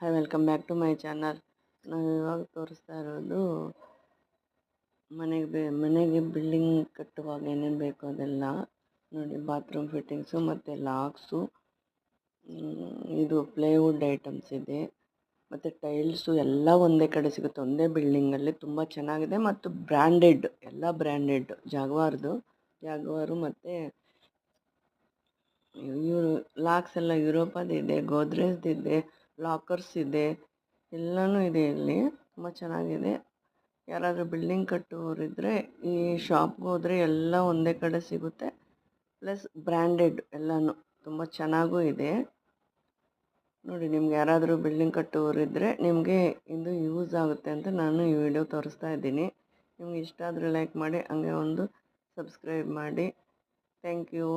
Hi, welcome back to my channel. ನಾವು ಇವಾಗ ತೋರಿಸ್ತಾ ಇರೋದು ಮನೆಗೆ ಬಿಲ್ಡಿಂಗ್ ಕಟ್ಟುವಾಗ ಏನೇನು ಬೇಕು ಅದೆಲ್ಲ ನೋಡಿ. ಬಾತ್ರೂಮ್ ಫಿಟ್ಟಿಂಗ್ಸು ಮತ್ತು ಲಾಕ್ಸು, ಇದು ಪ್ಲೇವುಡ್ ಐಟಮ್ಸ್ ಇದೆ, ಮತ್ತು ಟೈಲ್ಸು ಎಲ್ಲ ಒಂದೇ ಕಡೆ ಸಿಗುತ್ತೆ, ಒಂದೇ ಬಿಲ್ಡಿಂಗಲ್ಲಿ. ತುಂಬ ಚೆನ್ನಾಗಿದೆ ಮತ್ತು ಬ್ರ್ಯಾಂಡೆಡ್, ಎಲ್ಲ ಬ್ರ್ಯಾಂಡೆಡ್. ಜಾಗ್ವಾರು ಮತ್ತು ಇವರು ಲಾಕ್ಸ್ ಎಲ್ಲ ಯುರೋಪದಿದೆ, ಗೋದ್ರೇಜ್ದಿದೆ, ಲಾಕರ್ಸ್ ಇದೆ, ಎಲ್ಲನೂ ಇದೆ ಇಲ್ಲಿ. ತುಂಬ ಚೆನ್ನಾಗಿದೆ. ಯಾರಾದರೂ ಬಿಲ್ಡಿಂಗ್ ಕಟ್ಟುವವರಿದ್ದರೆ ಈ ಶಾಪ್ಗೆ ಹೋದರೆ ಎಲ್ಲ ಒಂದೇ ಕಡೆ ಸಿಗುತ್ತೆ, ಪ್ಲಸ್ ಬ್ರ್ಯಾಂಡೆಡ್ ಎಲ್ಲನೂ ತುಂಬ ಚೆನ್ನಾಗೂ ಇದೆ. ನೋಡಿ, ನಿಮ್ಗೆ ಯಾರಾದರೂ ಬಿಲ್ಡಿಂಗ್ ಕಟ್ಟುವವರಿದ್ದರೆ ನಿಮಗೆ ಇದು ಯೂಸ್ ಆಗುತ್ತೆ ಅಂತ ನಾನು ಈ ವಿಡಿಯೋ ತೋರಿಸ್ತಾ ಇದ್ದೀನಿ. ನಿಮ್ಗೆ ಇಷ್ಟ ಆದರೆ ಲೈಕ್ ಮಾಡಿ, ಹಂಗೆ ಒಂದು ಸಬ್ಸ್ಕ್ರೈಬ್ ಮಾಡಿ. Thank you.